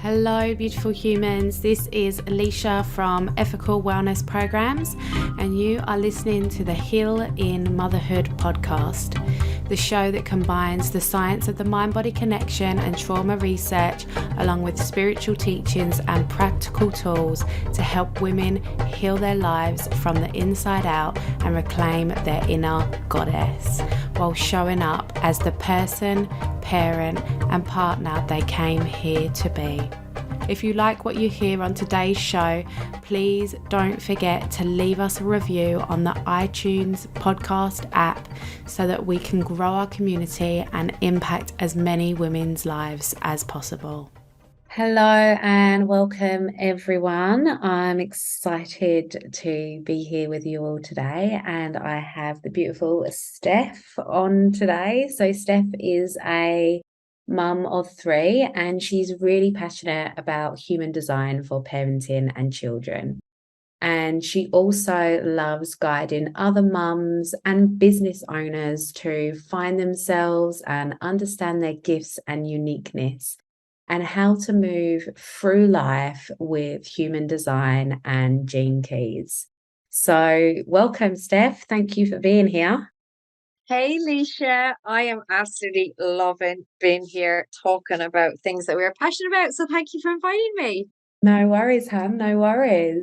Hello, beautiful humans. This is Leashia from Ethical Wellness Programs, and you are listening to the Heal in Motherhood podcast, the show that combines the science of the mind-body connection and trauma research, along with spiritual teachings and practical tools to help women heal their lives from the inside out and reclaim their inner goddess, while showing up as the person, parent, and partner they came here to be. If you like what you hear on today's show, please don't forget to leave us a review on the iTunes podcast app so that we can grow our community and impact as many women's lives as possible. Hello and welcome everyone. I'm excited to be here with you all today, and I have the beautiful Steph on today. So Steph is a mum of 3 and she's really passionate about human design for parenting and children. And she also loves guiding other mums and business owners to find themselves and understand their gifts and uniqueness, and how to move through life with human design and gene keys. So welcome, Steph. Thank you for being here. Hey, Leashia. I am absolutely loving being here talking about things that we're passionate about. So thank you for inviting me. No worries, Ham. No worries.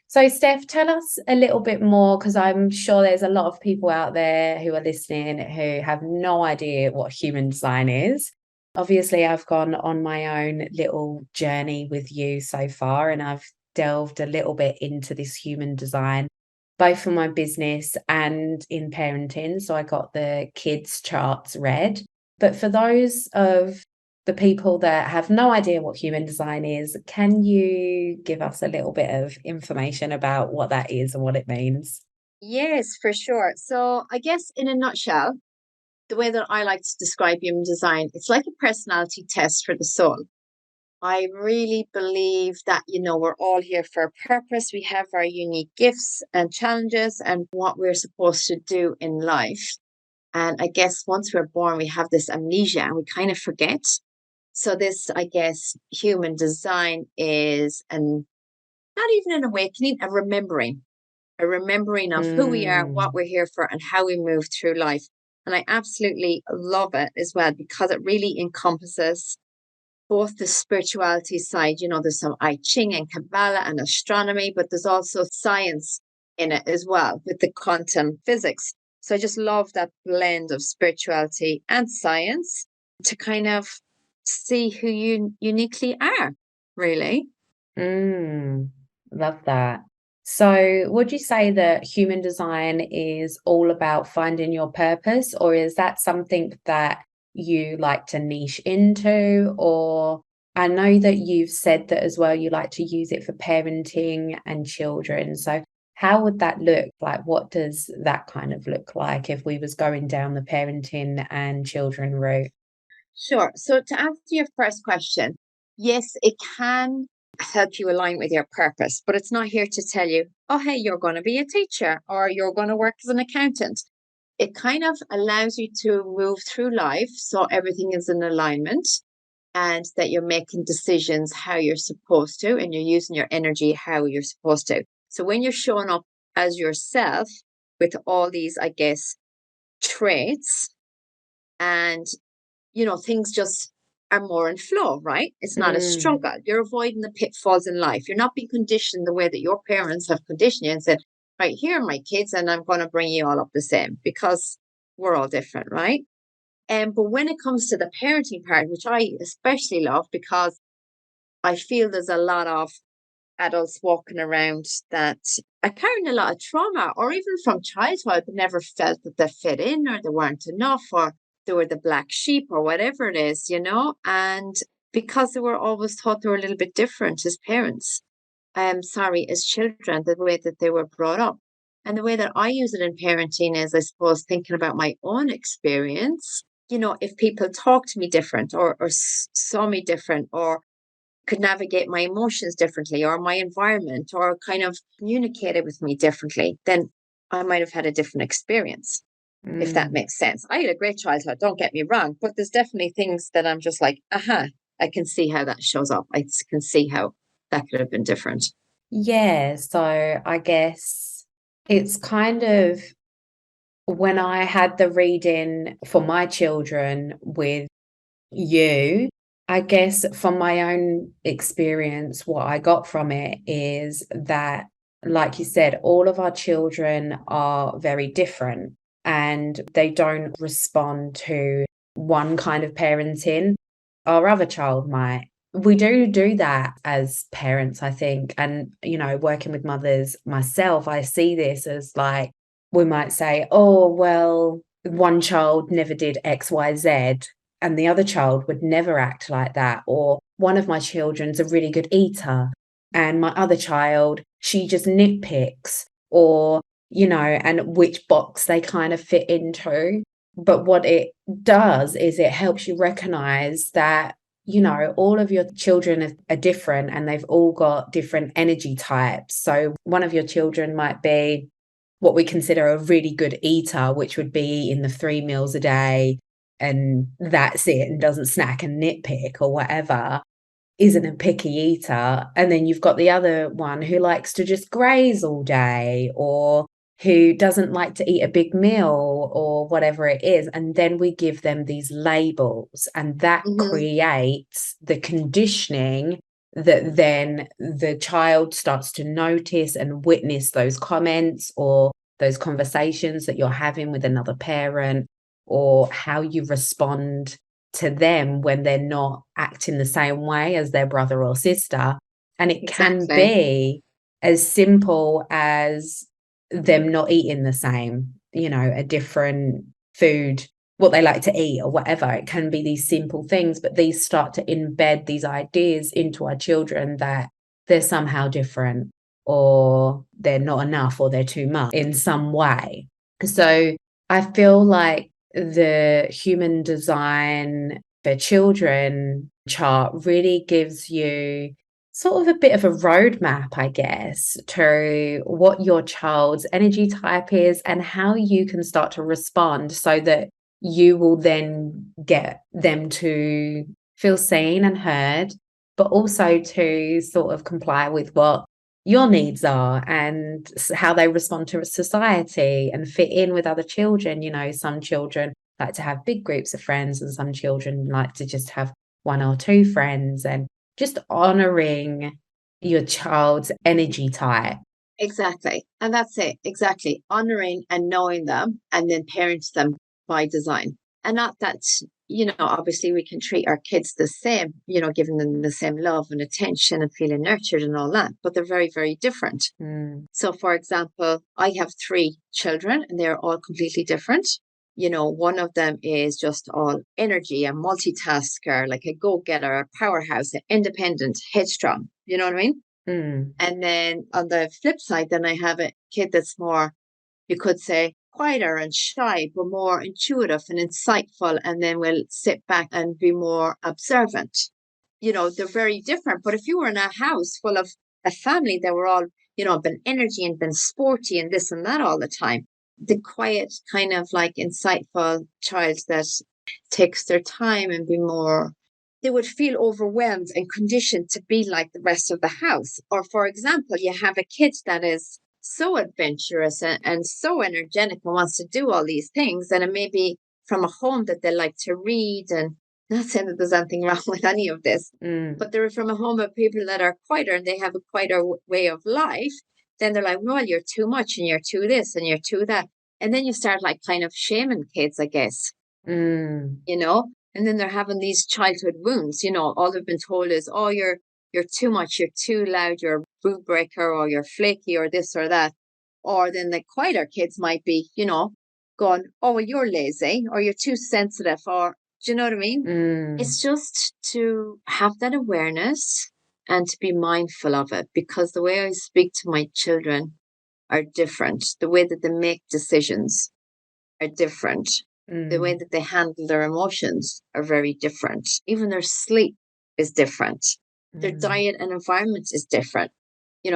So, Steph, tell us a little bit more, because I'm sure there's a lot of people out there who are listening who have no idea what human design is. Obviously, I've gone on my own little journey with you so far, and I've delved a little bit into this human design, both for my business and in parenting. So I got the kids' charts read. But for those of the people that have no idea what human design is, can you give us a little bit of information about what that is and what it means? Yes, for sure. So I guess in a nutshell, the way that I like to describe human design, it's like a personality test for the soul. I really believe that, we're all here for a purpose. We have our unique gifts and challenges and what we're supposed to do in life. And I guess once we're born, we have this amnesia and we kind of forget. So this, I guess, human design is not even an awakening, a remembering of who we are, what we're here for, and how we move through life. And I absolutely love it as well, because it really encompasses both the spirituality side. There's some I Ching and Kabbalah and astronomy, but there's also science in it as well with the quantum physics. So I just love that blend of spirituality and science to kind of see who you uniquely are, really. Love that. So would you say that human design is all about finding your purpose, or is that something that you like to niche into? Or I know that you've said that as well, you like to use it for parenting and children. So how would that look? Like, what does that kind of look like if we was going down the parenting and children route? Sure. So to answer your first question, yes, it can help you align with your purpose, but it's not here to tell you, oh, hey, you're going to be a teacher or you're going to work as an accountant. It kind of allows you to move through life so everything is in alignment and that you're making decisions how you're supposed to, and you're using your energy how you're supposed to. So when you're showing up as yourself with all these, I guess, traits, and things just are more in flow, right? It's not a struggle. You're avoiding the pitfalls in life. You're not being conditioned the way that your parents have conditioned you and said, right, here are my kids, and I'm going to bring you all up the same, because we're all different, right? But when it comes to the parenting part, which I especially love, because I feel there's a lot of adults walking around that are carrying a lot of trauma, or even from childhood, but never felt that they fit in, or they weren't enough, or they were the black sheep, or whatever it is, and because they were always taught they were a little bit different as parents, as children, the way that they were brought up. And the way that I use it in parenting is, I suppose, thinking about my own experience. If people talk to me different, or saw me different, or could navigate my emotions differently, or my environment, or kind of communicated with me differently, then I might have had a different experience, if that makes sense. I had a great childhood, don't get me wrong, but there's definitely things that I'm just like, I can see how that shows up. I can see how that could have been different. Yeah, so I guess it's kind of when I had the reading for my children with you, I guess from my own experience, what I got from it is that, like you said, all of our children are very different and they don't respond to one kind of parenting. Our other child might. We do that as parents, I think. And, working with mothers myself, I see this as like, we might say, oh, well, one child never did XYZ and the other child would never act like that. Or one of my children's a really good eater and my other child, she just nitpicks or, and which box they kind of fit into. But what it does is it helps you recognize that, all of your children are different and they've all got different energy types. So one of your children might be what we consider a really good eater, which would be eating the 3 meals a day and that's it and doesn't snack and nitpick or whatever, isn't a picky eater. And then you've got the other one who likes to just graze all day or who doesn't like to eat a big meal or whatever it is. And then we give them these labels and that creates the conditioning that then the child starts to notice and witness those comments or those conversations that you're having with another parent or how you respond to them when they're not acting the same way as their brother or sister. And it can be as simple as them not eating the same, a different food, what they like to eat or whatever. It can be these simple things, but these start to embed these ideas into our children that they're somehow different or they're not enough or they're too much in some way. So I feel like the human design for children chart really gives you sort of a bit of a roadmap, I guess, to what your child's energy type is and how you can start to respond so that you will then get them to feel seen and heard, but also to sort of comply with what your needs are and how they respond to society and fit in with other children. Some children like to have big groups of friends and some children like to just have one or two friends, and just honoring your child's energy type. Exactly. And that's it. Exactly. Honoring and knowing them and then parent them by design. And not that, obviously we can treat our kids the same, giving them the same love and attention and feeling nurtured and all that, but they're very, very different. So for example, I have 3 children and they're all completely different. One of them is just all energy, a multitasker, like a go-getter, a powerhouse, an independent, headstrong. You know what I mean? And then on the flip side, then I have a kid that's more, you could say, quieter and shy, but more intuitive and insightful, and then will sit back and be more observant. They're very different. But if you were in a house full of a family that were all, been energy and been sporty and this and that all the time, the quiet kind of like insightful child that takes their time and be more, they would feel overwhelmed and conditioned to be like the rest of the house. Or for example, you have a kid that is so adventurous and so energetic and wants to do all these things, and it may be from a home that they like to read, and not saying that there's anything wrong with any of this, but they're from a home of people that are quieter and they have a quieter way of life. Then they're like, well, you're too much and you're too this and you're too that. And then you start like kind of shaming kids, I guess, and then they're having these childhood wounds. All they've been told is, oh, you're too much, you're too loud, you're a rule breaker, or you're flaky, or this or that. Or then the quieter kids might be, going, oh, well, you're lazy, or you're too sensitive, or do you know what I mean? It's just to have that awareness and to be mindful of it, because the way I speak to my children are different. The way that they make decisions are different. The way that they handle their emotions are very different. Even their sleep is different. Their diet and environment is different.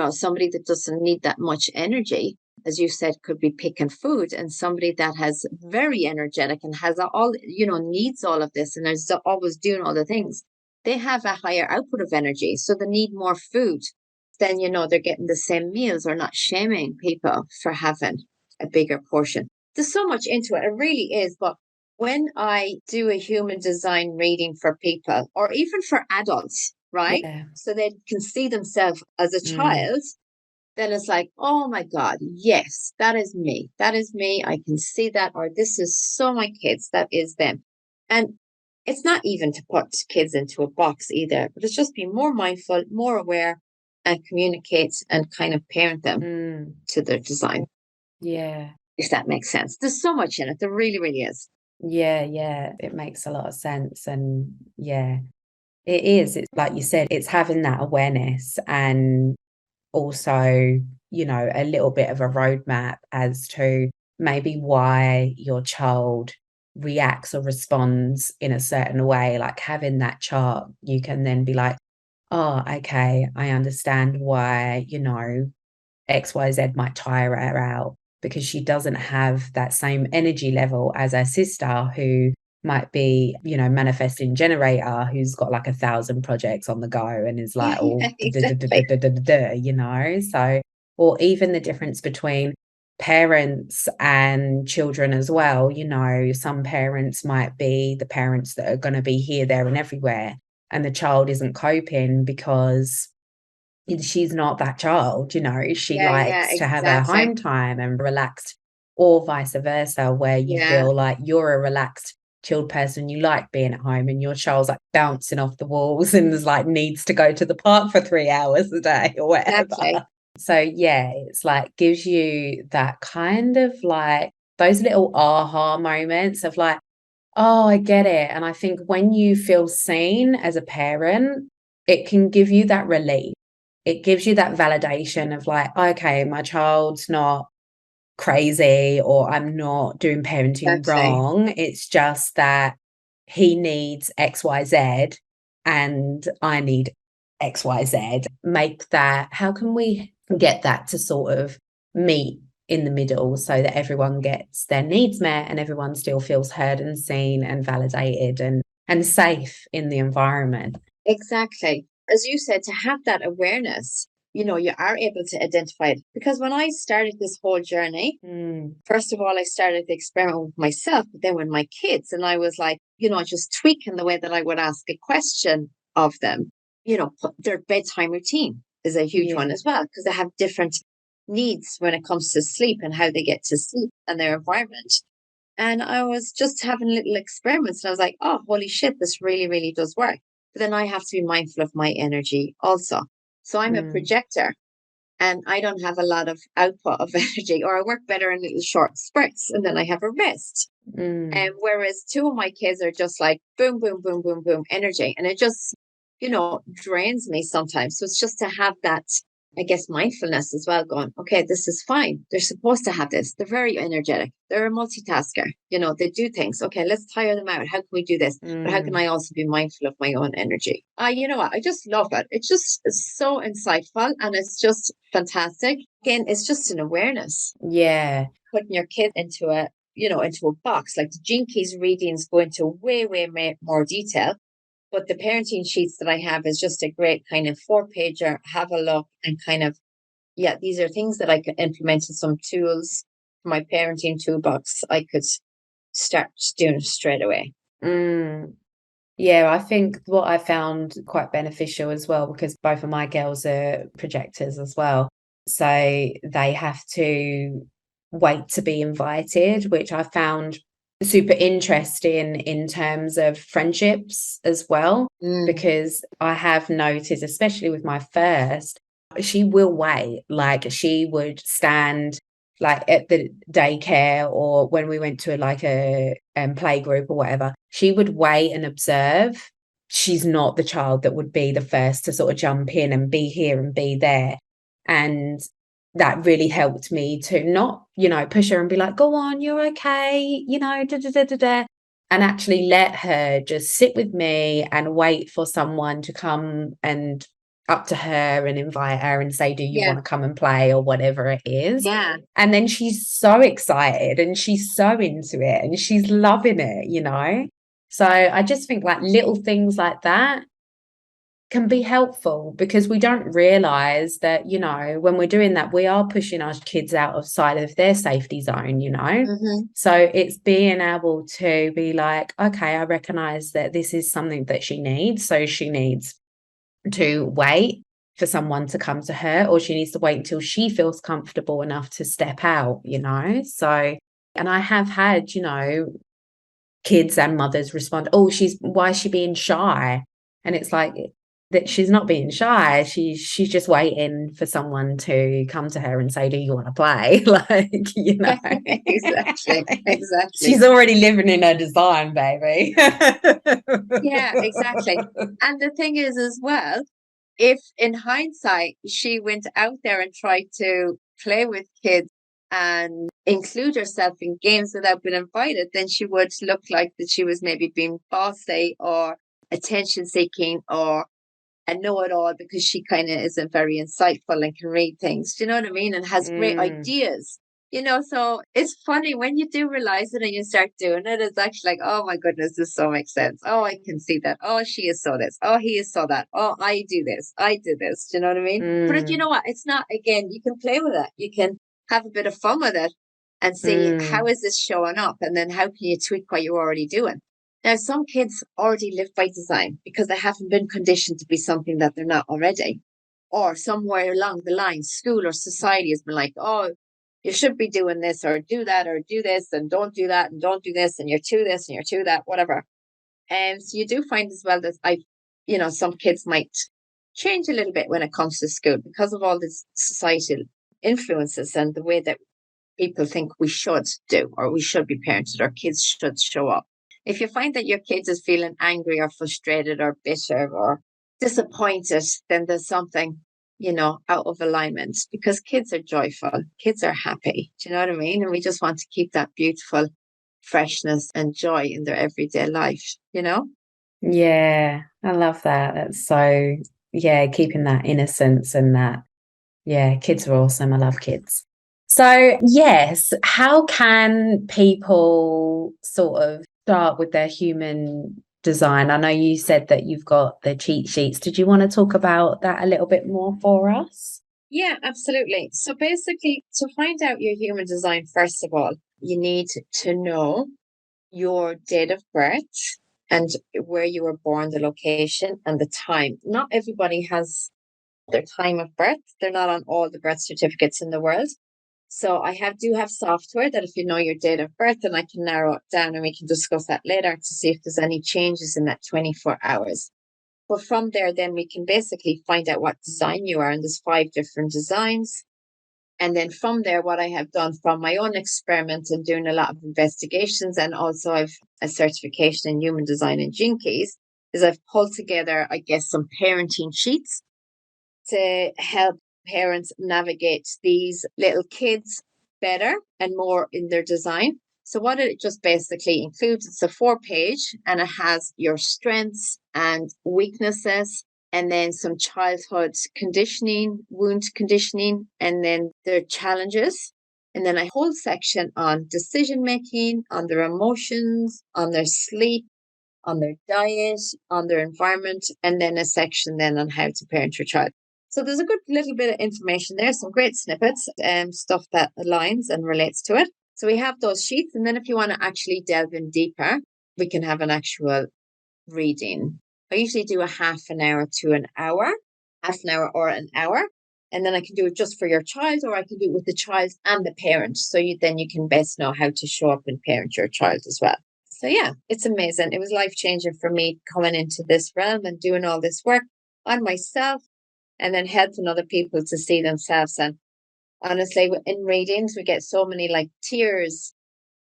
Somebody that doesn't need that much energy, as you said, could be picking food, and somebody that has very energetic and has all, needs all of this and is always doing all the things. they have a higher output of energy. So they need more food. Then, they're getting the same meals, or not shaming people for having a bigger portion. There's so much into it. It really is. But when I do a human design reading for people, or even for adults, right? Yeah. So they can see themselves as a Mm. child, then it's like, oh my God, yes, that is me. That is me. I can see that. Or this is so my kids. That is them. And it's not even to put kids into a box either, but it's just be more mindful, more aware, and communicate and kind of parent them Mm. to their design, Yeah. if that makes sense. There's so much in it. There really, really is. Yeah. It makes a lot of sense. And yeah, it is. It's like you said, it's having that awareness, and also, a little bit of a roadmap as to maybe why your child reacts or responds in a certain way. Like having that chart, you can then be like, oh, okay, I understand why, XYZ might tire her out, because she doesn't have that same energy level as her sister, who might be, manifesting generator, who's got like 1,000 projects on the go and is like, Yeah, oh, exactly. so, or even the difference between parents and children as well. Some parents might be the parents that are going to be here, there, and everywhere, and the child isn't coping because she's not that child. She Yeah, likes to have her exactly. home time and relaxed, or vice versa, where you Yeah, feel like you're a relaxed, chilled person, you like being at home, and your child's like bouncing off the walls and is like needs to go to the park for 3 hours a day or whatever. exactly. So yeah, it's like gives you that kind of like those little aha moments of like, oh, I get it. And I think when you feel seen as a parent, it can give you that relief. It gives you that validation of like, okay, my child's not crazy, or I'm not doing parenting Exactly. wrong. It's just that he needs XYZ and I need XYZ. Make that, how can we get that to sort of meet in the middle so that everyone gets their needs met and everyone still feels heard and seen and validated and safe in the environment? Exactly. As you said, to have that awareness, you are able to identify it. Because when I started this whole journey, Mm, first of all, I started the experiment with myself, but then with my kids. And I was like, just tweaking the way that I would ask a question of them. Their bedtime routine is a huge one yeah. as well, because they have different needs when it comes to sleep and how they get to sleep and their environment. And I was just having little experiments, and I was like, oh, holy shit, this really, really does work. But then I have to be mindful of my energy also. So I'm a Mm, projector, and I don't have a lot of output of energy, or I work better in little short spurts, and then I have a rest. And mm. whereas two of my kids are just like boom, boom, boom, boom, boom energy. And it just, drains me sometimes. So it's just to have that, I guess, mindfulness as well, going, okay, this is fine. They're supposed to have this. They're very energetic. They're a multitasker. They do things. Okay, let's tire them out. How can we do this? But how can Mm. I also be mindful of my own energy? You know what? I just love it. It's so insightful, and it's just fantastic. Again, it's just an awareness. Yeah. Putting your kid into into a box. Like the Gene Keys readings go into way, way more detail. But the parenting sheets that I have is just a great kind of 4-pager. Have a look and kind of, yeah, these are things that I could implement in some tools for my parenting toolbox. I could start doing straight away. Mm. Yeah, I think what I found quite beneficial as well, because both of my girls are projectors as well. So they have to wait to be invited, which I found super interesting in terms of friendships as well, Mm, because I have noticed, especially with my first, she will wait. Like she would stand like at the daycare, or when we went to like a play group or whatever, she would wait and observe. She's not the child that would be the first to sort of jump in and be here and be there. And that really helped me to not, push her and be like, go on, you're okay, da da da da da. And actually let her just sit with me and wait for someone to come and up to her and invite her and say, do you yeah, want to come and play, or whatever it is. yeah, And then she's so excited and she's so into it and she's loving it. So I just think like little things like that can be helpful, because we don't realize that, you know, when we're doing that, we are pushing our kids outside of their safety zone, you know. So it's being able to be like, okay, I recognize that this is something that she needs. So she needs to wait for someone to come to her, or she needs to wait until she feels comfortable enough to step out, you know. So, and I have had, you know, kids and mothers respond, oh, why is she being shy? And it's like, that she's not being shy. She's just waiting for someone to come to her and say, do you want to play? Like, you know. Exactly. She's already living in her design, baby. Yeah, exactly. And the thing is as well, if in hindsight she went out there and tried to play with kids and include herself in games without being invited, then she would look like that she was maybe being bossy or attention seeking or a know-it-all, because she kind of isn't very insightful and can read things. Do you know what I mean? And has great ideas. You know, so it's funny when you do realize it and you start doing it, it's actually like, oh my goodness, this so makes sense. Oh, I can see that. Oh, she is so this. Oh, he is so that. Oh, I do this. I do this. Do you know what I mean? But you know what? It's not, again, you can play with it. You can have a bit of fun with it and see how is this showing up? And then how can you tweak what you're already doing? Now, some kids already live by design because they haven't been conditioned to be something that they're not already. Or somewhere along the line, school or society has been like, oh, you should be doing this or do that or do this and don't do that and don't do this and you're to this and you're to that, whatever. And so you do find as well that some kids might change a little bit when it comes to school because of all these societal influences and the way that people think we should do or we should be parented or kids should show up. If you find that your kid is feeling angry or frustrated or bitter or disappointed, then there's something, out of alignment, because kids are joyful. Kids are happy. Do you know what I mean? And we just want to keep that beautiful freshness and joy in their everyday life, Yeah, I love that. That's so, keeping that innocence and that, kids are awesome. I love kids. So, yes, how can people sort of start with their human design? I know you said that you've got the cheat sheets. Did you want to talk about that a little bit more for us? Yeah, absolutely. So basically, to find out your human design, first of all, you need to know your date of birth and where you were born, the location and the time. Not everybody has their time of birth. They're not on all the birth certificates in the world. So I do have software that if you know your date of birth, then I can narrow it down and we can discuss that later to see if there's any changes in that 24 hours. But from there, then we can basically find out what design you are. And there's 5 different designs. And then from there, what I have done from my own experiment and doing a lot of investigations, and also I've a certification in human design and Gene Keys, is I've pulled together, I guess, some parenting sheets to help parents navigate these little kids better and more in their design. So what it just basically includes, it's a 4-page and it has your strengths and weaknesses, and then some childhood conditioning, wound conditioning, and then their challenges. And then a whole section on decision making, on their emotions, on their sleep, on their diet, on their environment, and then a section then on how to parent your child. So there's a good little bit of information there, some great snippets, stuff that aligns and relates to it. So we have those sheets. And then if you want to actually delve in deeper, we can have an actual reading. I usually do a half an hour to an hour, half an hour or an hour. And then I can do it just for your child, or I can do it with the child and the parent. So then you can best know how to show up and parent your child as well. So yeah, it's amazing. It was life-changing for me coming into this realm and doing all this work on myself and then helping other people to see themselves. And honestly, in readings, we get so many tears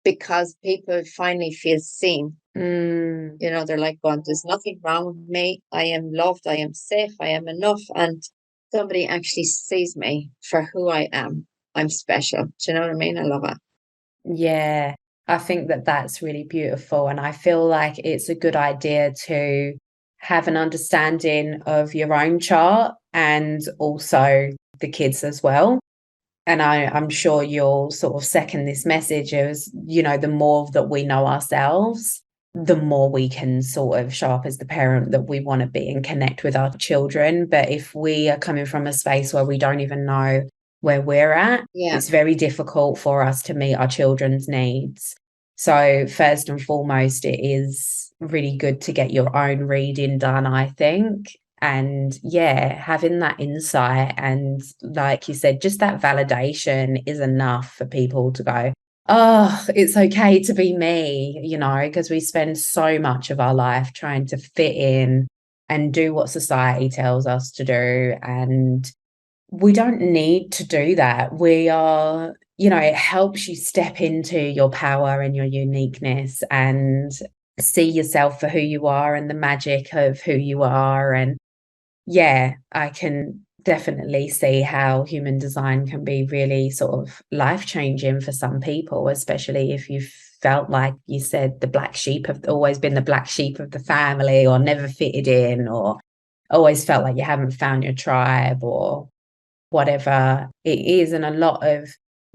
because people finally feel seen. They're like going, there's nothing wrong with me. I am loved. I am safe. I am enough. And somebody actually sees me for who I am. I'm special. Do you know what I mean? I love it. Yeah, I think that that's really beautiful. And I feel like it's a good idea to have an understanding of your own chart and also the kids as well. And I'm sure you'll sort of second this message as, the more that we know ourselves, the more we can sort of show up as the parent that we want to be and connect with our children. But if we are coming from a space where we don't even know where we're at, it's very difficult for us to meet our children's needs. So first and foremost, it is really good to get your own reading done, I think. And yeah, having that insight and, like you said, just that validation is enough for people to go, oh, it's okay to be me, you know, because we spend so much of our life trying to fit in and do what society tells us to do. And we don't need to do that. We are, you know, it helps you step into your power and your uniqueness and see yourself for who you are and the magic of who you are. And yeah, I can definitely see how human design can be really sort of life-changing for some people, especially if you've felt, like you said, the black sheep, have always been the black sheep of the family, or never fitted in, or always felt like you haven't found your tribe, or whatever it is. And a lot of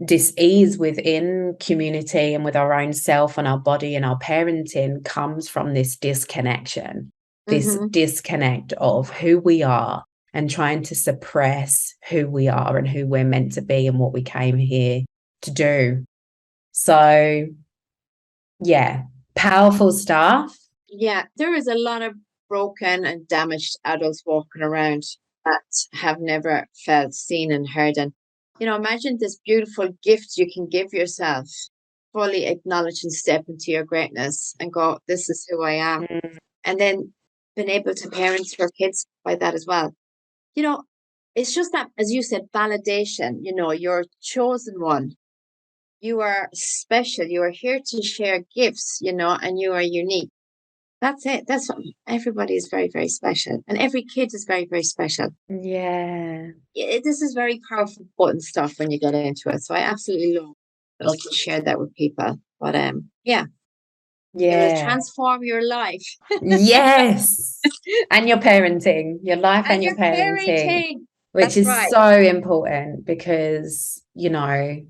dis-ease within community and with our own self and our body and our parenting comes from this disconnection. This disconnect of who we are and trying to suppress who we are and who we're meant to be and what we came here to do. So, yeah, powerful stuff. Yeah, there is a lot of broken and damaged adults walking around that have never felt seen and heard. And, you know, imagine this beautiful gift you can give yourself, fully acknowledge and step into your greatness and go, this is who I am. And then been able to parent your kids by that as well. You know, it's just that, as you said, validation, you know, you're chosen one. You are special. You are here to share gifts, you know, and you are unique. That's it. That's what everybody is very, very special. And every kid is very, very special. Yeah. This is very powerful, important stuff when you get into it. So I absolutely love to share that with people. But yeah. It will transform your life. Yes. And your parenting, your life and your parenting, which That's is right. so important, because, you know,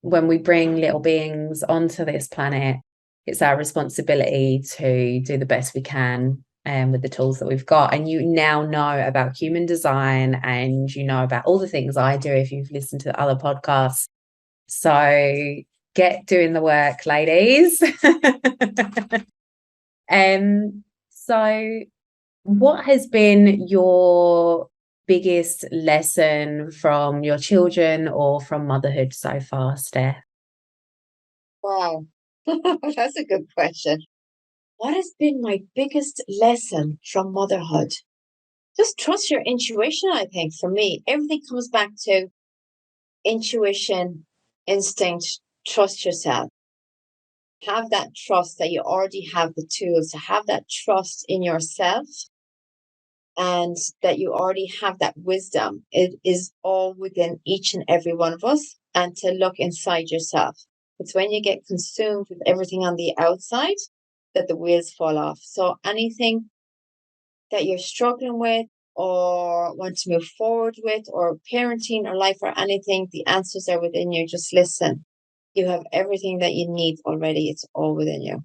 when we bring little beings onto this planet, it's our responsibility to do the best we can with the tools that we've got. And you now know about human design, and you know about all the things I do if you've listened to other podcasts. So get doing the work, ladies. So what has been your biggest lesson from your children or from motherhood so far, Steph? Wow. That's a good question. What has been my biggest lesson from motherhood? Just trust your intuition, I think, for me. Everything comes back to intuition, instinct, trust yourself. Have that trust that you already have the tools to have that trust in yourself, and that you already have that wisdom. It is all within each and every one of us, and to look inside yourself. It's when you get consumed with everything on the outside that the wheels fall off. So anything that you're struggling with or want to move forward with, or parenting or life or anything, the answers are within you. Just listen. You have everything that you need already. It's all within you.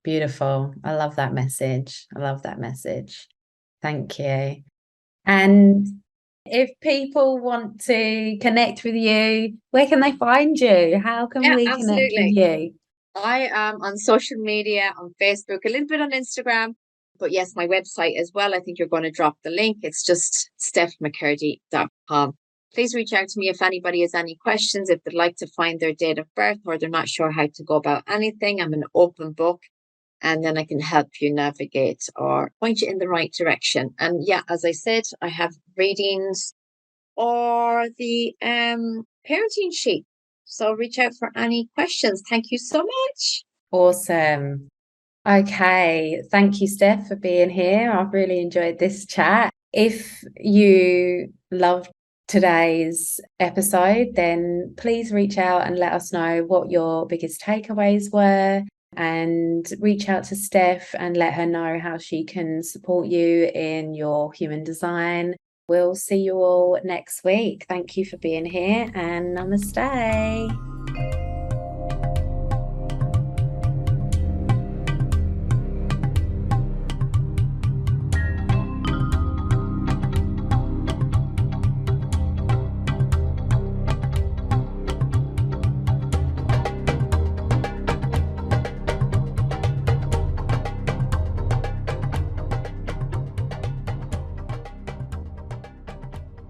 Beautiful. I love that message. I love that message. Thank you. And if people want to connect with you, where can they find you? How can we connect with you? I am on social media, on Facebook, a little bit on Instagram, but yes, my website as well. I think you're going to drop the link. It's just stephmccurdy.com. Please reach out to me if anybody has any questions, if they'd like to find their date of birth, or they're not sure how to go about anything. I'm an open book, and then I can help you navigate or point you in the right direction. And yeah, as I said, I have readings or the parenting sheet. So reach out for any questions. Thank you so much. Awesome. Okay. Thank you, Steph, for being here. I've really enjoyed this chat. If you loved today's episode, then please reach out and let us know what your biggest takeaways were, and reach out to Steph and let her know how she can support you in your human design. We'll see you all next week. Thank you for being here, and namaste.